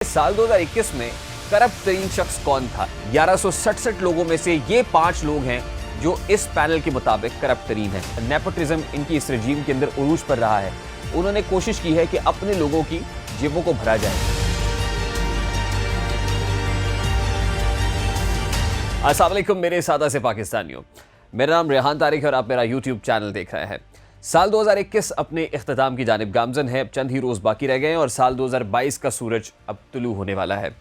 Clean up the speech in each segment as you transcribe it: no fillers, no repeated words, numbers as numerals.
साल 2021 में करप्ट तरीन शख्स कौन था? 1167 लोगों में से ये 5 लोग हैं जो इस पैनल के मुताबिक करप्ट तरीन है। नेपोटिज्म इनकी इस रजीम के अंदर उरूज पर रहा है। उन्होंने कोशिश की है कि अपने लोगों की जेबों को भरा जाए। अस्सलाम वालेकुम मेरे सादा से पाकिस्तानियों, मेरा नाम रेहान तारिक है और आप मेरा यूट्यूब चैनल देख रहे हैं। साल 2021 अपने इख्तिताम की जानिब गामजन है। चंद ही रोज़ बाकी रह गए हैं और साल 2022 का सूरज अब तुलू होने वाला है।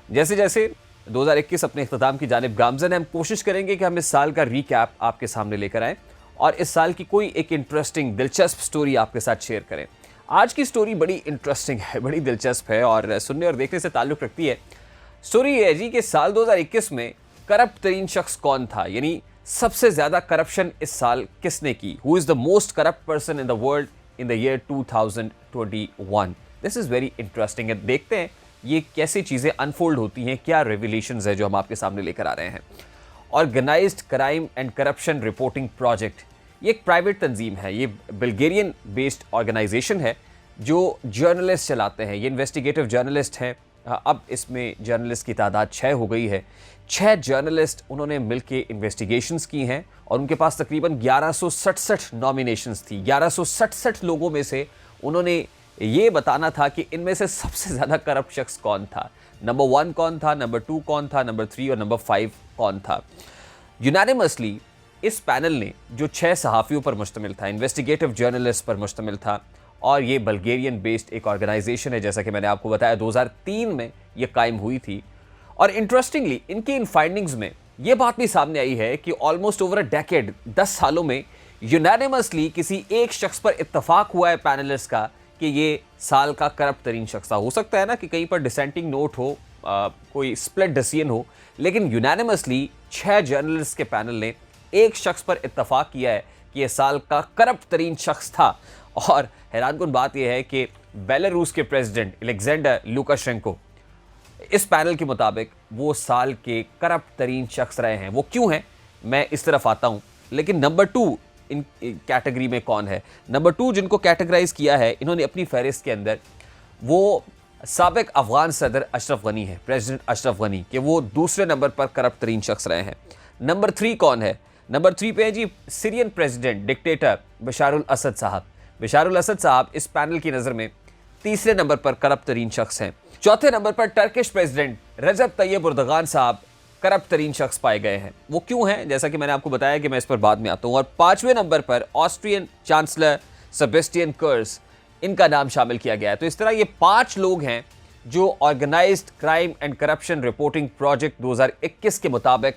जैसे जैसे 2021 अपने इख्तिताम की जानिब गामजन है, हम कोशिश करेंगे कि हम इस साल का रीकैप आपके सामने लेकर आएँ और इस साल की कोई एक इंटरेस्टिंग दिलचस्प स्टोरी आपके साथ शेयर करें। आज की स्टोरी बड़ी इंटरेस्टिंग है, बड़ी दिलचस्प है और सुनने और देखने से ताल्लुक़ रखती है। स्टोरी ये है जी कि साल 2021 में करप्ट तरीन शख्स कौन था, यानी सबसे ज्यादा करप्शन इस साल किसने की? Who is the most corrupt person in the world in the year 2021? This is very interesting. देखते हैं ये कैसी चीजें अनफोल्ड होती हैं, क्या रेवलेशंस है जो हम आपके सामने लेकर आ रहे हैं। Organised crime and corruption reporting project, ये एक प्राइवेट तंजीम है, ये बल्गेरियन बेस्ड ऑर्गेनाइजेशन है जो जर्नलिस्ट चलाते हैं। ये इन्वेस्टिगेटिव जर्नलिस्ट हैं। अब इसमें जर्नलिस्ट की तादाद 6 हो गई है। 6 जर्नलिस्ट उन्होंने मिलके इन्वेस्टिगेशंस की हैं और उनके पास तकरीबन 1167 नॉमिनेशंस थी। 1167 लोगों में से उन्होंने ये बताना था कि इनमें से सबसे ज़्यादा करप्ट शख्स कौन था। नंबर 1 कौन था, नंबर 2 कौन था, नंबर 3 और नंबर 5 कौन था। यूनानिमसली इस पैनल ने जो 6 सहाफ़ियों पर मुश्तमिल था, इन्वेस्टिगेटिव जर्नलिस्ट पर मुश्तमिल था और ये बल्गेरियन बेस्ड एक ऑर्गेनाइजेशन है। जैसा कि मैंने आपको बताया 2003 में ये कायम हुई थी और इंटरेस्टिंगली इनकी इन फाइंडिंग्स में ये बात भी सामने आई है कि ऑलमोस्ट ओवर अ डेकेड, 10 सालों में यूनानिमसली किसी एक शख्स पर इत्तफाक हुआ है पैनलिस्ट का कि ये साल का करप्ट तरीन शख्स था। हो सकता है ना कि कहीं पर डिसेंटिंग नोट हो, कोई स्प्लिट डिसीजन हो, लेकिन यूनानिमसली 6 जर्नलिस्ट के पैनल ने एक शख्स पर इत्तफाक किया है कि यह साल का करप्ट तरीन शख्स था। और हैरानकुन बात यह है कि बेलारूस के प्रेसिडेंट अलेक्जेंडर लुकाशेंको इस पैनल के मुताबिक वो साल के करप्ट तरीन शख्स रहे हैं। वो क्यों हैं, मैं इस तरफ आता हूं। लेकिन नंबर 2 इन कैटेगरी में कौन है? नंबर 2 जिनको कैटेगराइज किया है इन्होंने अपनी फहरिस्त के अंदर, वो साबिक अफगान सदर अशरफ गनी है, प्रेसिडेंट अशरफ गनी, कि वो दूसरे नंबर पर करप्ट तरीन शख्स रहे हैं। नंबर 3 कौन है? नंबर 3 पे है जी सीरियन प्रेसिडेंट डिक्टेटर बशारुल असद साहब। बशारुल असद साहब इस पैनल की नज़र में तीसरे नंबर पर करप्ट तरीन शख्स हैं। चौथे नंबर पर टर्किश प्रेसिडेंट रजब तैयब एर्दोगान साहब करप्ट तरीन शख्स पाए गए हैं। वो क्यों हैं, जैसा कि मैंने आपको बताया कि मैं इस पर बाद में आता हूँ। और 5वें नंबर पर ऑस्ट्रियन चांसलर सेबेस्टियन कर्ज, इनका नाम शामिल किया गया है। तो इस तरह ये 5 लोग हैं जो organised crime and corruption reporting project 2021 के मुताबिक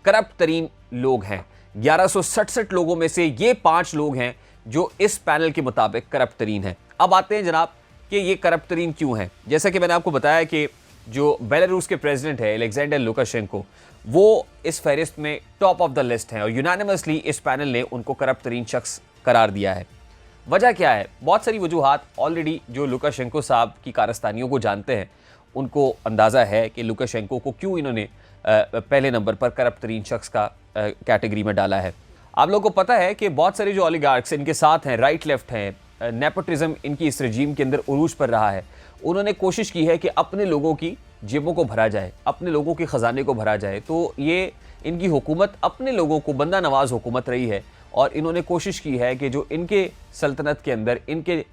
करप्ट तरीन लोग हैं। 1167 लोगों में से ये 5 लोग हैं जो इस पैनल के मुताबिक करप्ट तरीन है। अब आते हैं जनाब कि ये करप्ट तरीन क्यों है। जैसा कि मैंने आपको बताया कि जो बेलारूस के प्रेसिडेंट है अलेक्जेंडर लुकाशेंको, वो इस फहरिस्त में टॉप ऑफ द लिस्ट हैं और यूनानिमसली इस पैनल ने उनको करप्ट तरीन शख्स करार दिया है। वजह क्या है? बहुत सारी वजूहात। ऑलरेडी जो लुकाशेंको साहब की कारस्तानियों को जानते हैं उनको अंदाज़ा है कि लुकाशेंको को क्यों इन्होंने पहले नंबर पर करप्ट तरीन शख्स का कैटेगरी में डाला है। आप लोगों को पता है कि बहुत सारे जो ओलिगार्क्स इनके साथ हैं, राइट लेफ्ट हैं, नेपोटिज्म इनकी इस रजीम के अंदर उरूज पर रहा है। उन्होंने कोशिश की है कि अपने लोगों की जेबों को भरा जाए, अपने लोगों के ख़जाने को भरा जाए। तो ये इनकी हुकूमत अपने लोगों को, बंदा नवाज हुकूमत रही है और इन्होंने कोशिश की है कि जो इनके सल्तनत के अंदर इनके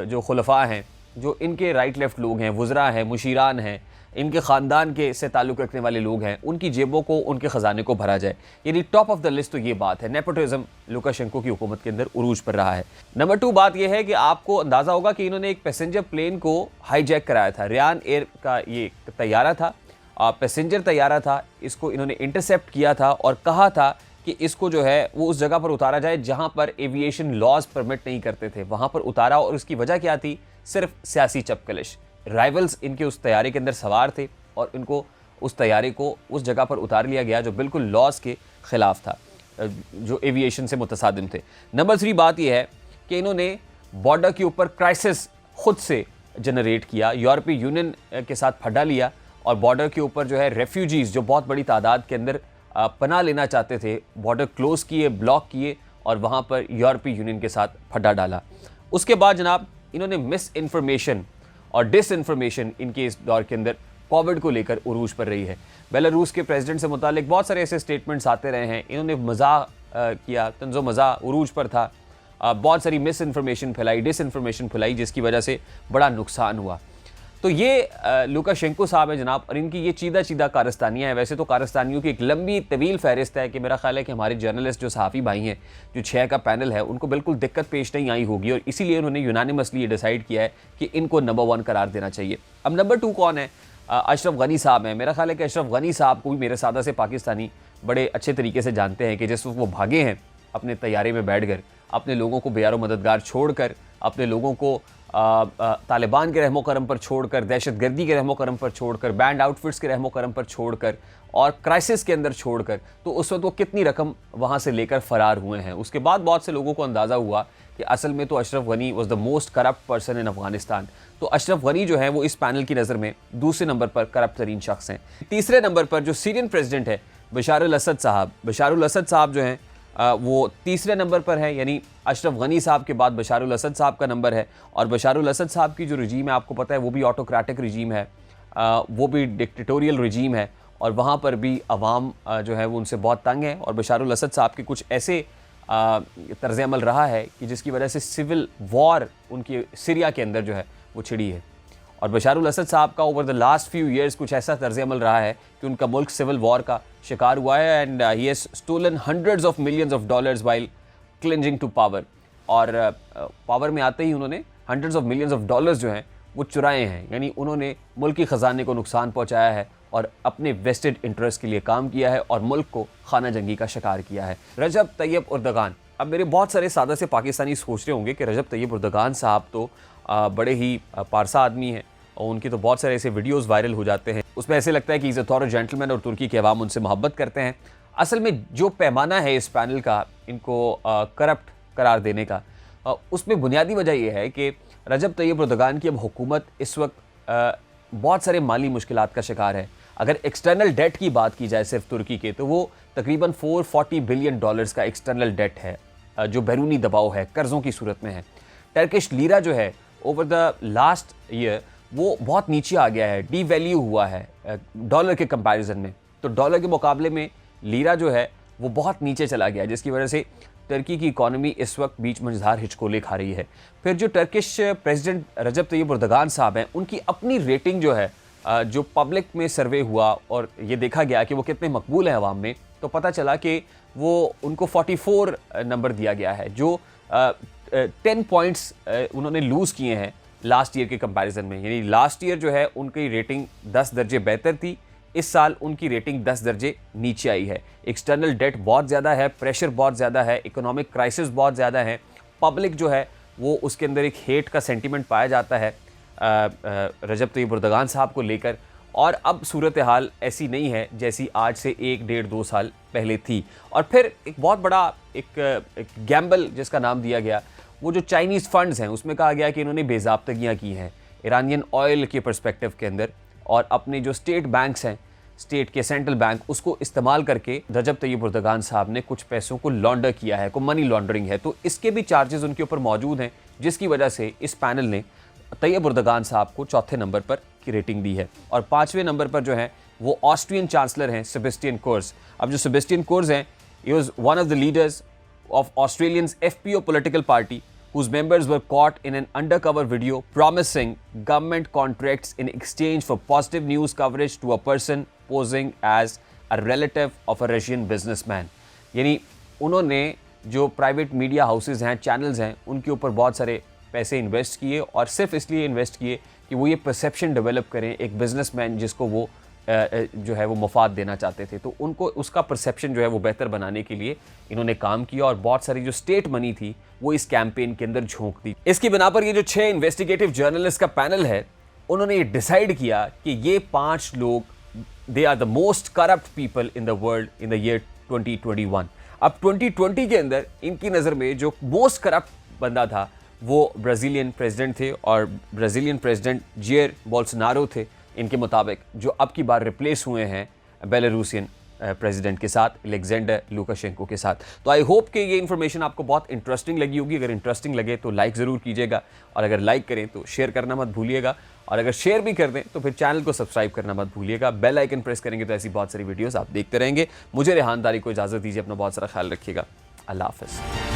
जो खुलफा हैं, जो इनके राइट लेफ्ट लोग हैं, वज़रा हैं, मुशीरान हैं, इनके ख़ानदान के से ताल्लुक़ रखने वाले लोग हैं, उनकी जेबों को, उनके ख़जाने को भरा जाए। यानी टॉप ऑफ द लिस्ट तो ये बात है। नेपोटिज्म लुकाशेंको की हुकूमत के अंदर उरूज पर रहा है। नंबर 2 बात यह है कि आपको अंदाज़ा होगा कि इन्होंने एक पैसेंजर प्लेन को हाईजैक कराया था। रियान एयर का ये तैयारा था, पैसेंजर तैयारा था। इसको इन्होंने इंटरसेप्ट किया था और कहा था कि इसको जो है वो उस जगह पर उतारा जाए जहाँ पर एविएशन लॉज परमिट नहीं करते थे, वहाँ पर उतारा। और इसकी वजह क्या थी? सिर्फ सियासी चपकलिश। राइवल्स इनके उस तैयारे के अंदर सवार थे और इनको उस तैयारे को उस जगह पर उतार लिया गया जो बिल्कुल लॉज के ख़िलाफ़ था, जो एविएशन से मुतसादिम थे। नंबर 3 बात यह है कि इन्होंने बॉर्डर के ऊपर क्राइसिस खुद से जनरेट किया, यूरोपीय यूनियन के साथ फड्डा लिया और बॉर्डर के ऊपर जो है रेफ्यूजीज़ जो बहुत बड़ी तादाद के अंदर पनाह लेना चाहते थे, बॉर्डर क्लोज़ किए, ब्लॉक किए और वहाँ पर यूरोपीय यूनियन के साथ फड्डा डाला। उसके बाद जनाब इन्होंने मिस इन्फॉर्मेशन और डिसइंफॉर्मेशन इनके इस दौर के अंदर कोविड को लेकर उरूज पर रही है। बेलारूस के प्रेसिडेंट से मुतालिक बहुत सारे ऐसे स्टेटमेंट्स आते रहे हैं, इन्होंने मज़ाक किया, तंज़ो मज़ा उरूज पर था, बहुत सारी मिस इन्फॉर्मेशन फैलाई, डिसइंफॉर्मेशन फैलाई, जिसकी वजह से बड़ा नुकसान हुआ। तो ये लुकाशेंको साहब है जनाब, और इनकी ये चीदा कारस्तानियाँ हैं। वैसे तो कारस्तानियों की एक लंबी तवील फहरिस्त है कि मेरा ख्याल है कि हमारे जर्नलिस्ट जो सहाफ़ी भाई हैं, जो 6 का पैनल है, उनको बिल्कुल दिक्कत पेश नहीं आई होगी, और इसीलिए उन्होंने यूनानिमसली ये डिसाइड किया है कि इनको नंबर 1 करार देना चाहिए। अब नंबर 2 कौन है? अशरफ गनी साहब हैं। मेरा ख्याल है कि अशरफ गनी साहब को भी मेरे सादा से पाकिस्तानी बड़े अच्छे तरीके से जानते हैं कि जिस वक्त वो भागे हैं अपने तैयारे में बैठकर, अपने लोगों को बेयारो मददगार छोड़कर, अपने लोगों को तालिबान के रहमो करम पर छोड़कर, दहशतगर्दी के रहमो करम पर छोड़कर, बैंड आउटफिट्स के रहमो करम पर छोड़कर और क्राइसिस के अंदर छोड़कर, तो उस वक्त वो कितनी रकम वहाँ से लेकर फ़रार हुए हैं। उसके बाद बहुत से लोगों को अंदाज़ा हुआ कि असल में तो Ashraf Ghani was the most corrupt person in Afghanistan. तो अशरफ गनी जो है वो इस पैनल की नज़र में दूसरे नंबर पर करप्ट तरीन शख्स हैं। तीसरे नंबर पर जो सीरियन प्रेसिडेंट है बशारुल असद साहब, बशारुल असद साहब जो हैं वो तीसरे नंबर पर है, यानी अशरफ गनी साहब के बाद बशारुल असद साहब का नंबर है। और बशारुल असद साहब की जो रजीम है आपको पता है वो भी ऑटोक्रेटिक रजीम है, वो भी डिक्टेटोरियल रजीम है, और वहाँ पर भी अवाम जो है वो उनसे बहुत तंग है। और बशारुल असद साहब के कुछ ऐसे तर्ज़ अमल रहा है कि जिसकी वजह से सिविल वॉर उनकी सीरिया के अंदर जो है वो छिड़ी है। और बशारुल असद साहब का over the last few years कुछ ऐसा तर्ज़ अमल रहा है कि उनका मुल्क सिविल वॉर का शिकार हुआ है, and he has stolen hundreds of millions of dollars while clinging to power. और पावर में आते ही उन्होंने hundreds of millions of dollars जो हैं वो चुराए हैं, यानी उन्होंने मुल्की ख़जाने को नुकसान पहुँचाया है और अपने वेस्टेड इंटरेस्ट के लिए काम किया है और मुल्क को खाना जंगी का शिकार किया है। रजब तैयब उर्दगान। अब मेरे बहुत सारे सादा से पाकिस्तानी सोच रहे होंगे कि रजब तैयब उर्दगान साहब तो बड़े ही पारसा आदमी हैं और उनके तो बहुत सारे ऐसे वीडियोस वायरल हो जाते हैं, उसमें ऐसे लगता है कि इज़ अ थॉर जेंटलमैन और तुर्की के अवाम उनसे मोहब्बत करते हैं। असल में जो पैमाना है इस पैनल का इनको करप्ट करार देने का, उसमें बुनियादी वजह यह है कि रजब तैयब उर्दगान की अब हुकूमत इस वक्त बहुत सारे माली मुश्किलात का शिकार है। अगर एक्सटर्नल डेट की बात की जाए सिर्फ तुर्की के, तो वो तकरीबन 440 बिलियन डॉलर्स का एक्सटर्नल डेट है, जो बैरूनी दबाव है, कर्ज़ों की सूरत में है। टर्किश लीरा जो है ओवर द लास्ट ईयर वो बहुत नीचे आ गया है, डी वैल्यू हुआ है डॉलर के कंपैरिजन में। तो डॉलर के मुकाबले में लीरा जो है वो बहुत नीचे चला गया, जिसकी वजह से टर्की की इकॉनमी इस वक्त बीच मंझधार हिचकोले खा रही है। फिर जो टर्किश प्रेसिडेंट रजब तैयब उर्दगान साहब हैं, उनकी अपनी रेटिंग जो है, जो पब्लिक में सर्वे हुआ और ये देखा गया कि वो कितने मकबूल हैं अवाम में, तो पता चला कि वो उनको 44 नंबर दिया गया है, जो 10 पॉइंट्स उन्होंने लूज़ किए हैं लास्ट ईयर के कंपैरिजन में। यानी लास्ट ईयर जो है उनकी रेटिंग 10 दर्जे बेहतर थी, इस साल उनकी रेटिंग 10 दर्जे नीचे आई है। एक्सटर्नल डेट बहुत ज़्यादा है, प्रेशर बहुत ज़्यादा है, इकोनॉमिक क्राइसिस बहुत ज़्यादा है, पब्लिक जो है वो उसके अंदर एक हेट का सेंटिमेंट पाया जाता है रजब तैयब उर्दगान साहब को लेकर। और अब सूरत हाल ऐसी नहीं है जैसी आज से 1, 1.5, 2 साल पहले थी। और फिर एक बहुत बड़ा एक गैम्बल जिसका नाम दिया गया, वो जो चाइनीज़ फंड्स हैं, उसमें कहा गया कि इन्होंने बेज़ाब्तगियाँ की हैं ईरानियन ऑयल के पर्सपेक्टिव के अंदर, और अपने जो स्टेट बैंक्स हैं, स्टेट के सेंट्रल बैंक, उसको इस्तेमाल करके रजब तैयब उर्दगान साहब ने कुछ पैसों को लॉन्डर किया है, को मनी लॉन्ड्रिंग है। तो इसके भी चार्जेस उनके ऊपर मौजूद हैं, जिसकी वजह से इस पैनल ने तैयब उर्दगान साहब को चौथे नंबर पर की रेटिंग दी है। और 5वें नंबर पर जो है वो ऑस्ट्रियन चांसलर हैं सेबेस्टियन कुर्ज़। अब जो सेबेस्टियन कुर्ज़ हैं, he was one of the leaders of Australia's FPO political party, whose members were caught in an undercover video promising government contracts in exchange for positive news coverage to a person posing as a relative of a Russian businessman। यानी उन्होंने जो private media houses हैं, channels हैं, उनके ऊपर बहुत सारे पैसे इन्वेस्ट किए, और सिर्फ इसलिए इन्वेस्ट किए कि वो ये परसेप्शन डेवलप करें एक बिजनेसमैन जिसको वो जो है वो मफाद देना चाहते थे। तो उनको उसका परसेप्शन जो है वो बेहतर बनाने के लिए इन्होंने काम किया, और बहुत सारी जो स्टेट मनी थी वो इस कैंपेन के अंदर झोंक दी। इसकी बिना पर ये जो 6 इन्वेस्टिगेटिव जर्नलिस्ट का पैनल है, उन्होंने ये डिसाइड किया कि ये 5 लोग, they are the most corrupt people in the world in the year 2021। अब 2020 के अंदर इनकी नज़र में जो मोस्ट करप्ट बंदा था वो ब्राज़ीलियन प्रेसिडेंट थे, और ब्राज़ीलियन प्रेसिडेंट जेयर बोल्सोनारो थे इनके मुताबिक, जो अब की बार रिप्लेस हुए हैं बेलारूसियन प्रेसिडेंट के साथ, अलेक्जेंडर लुकाशेंको के साथ। तो आई होप कि ये इन्फॉर्मेशन आपको बहुत इंटरेस्टिंग लगी होगी। अगर इंटरेस्टिंग लगे तो लाइक ज़रूर कीजिएगा, और अगर लाइक करें तो शेयर करना मत भूलिएगा। और अगर शेयर भी कर दें तो फिर चैनल को सब्सक्राइब करना मत भूलिएगा। बेल आइकन प्रेस करेंगे तो ऐसी बहुत सारी वीडियोस आप देखते रहेंगे। मुझे रेहान तारिक को इजाज़त दीजिए, अपना बहुत सारा ख्याल रखिएगा। अल्लाह हाफ़िज़।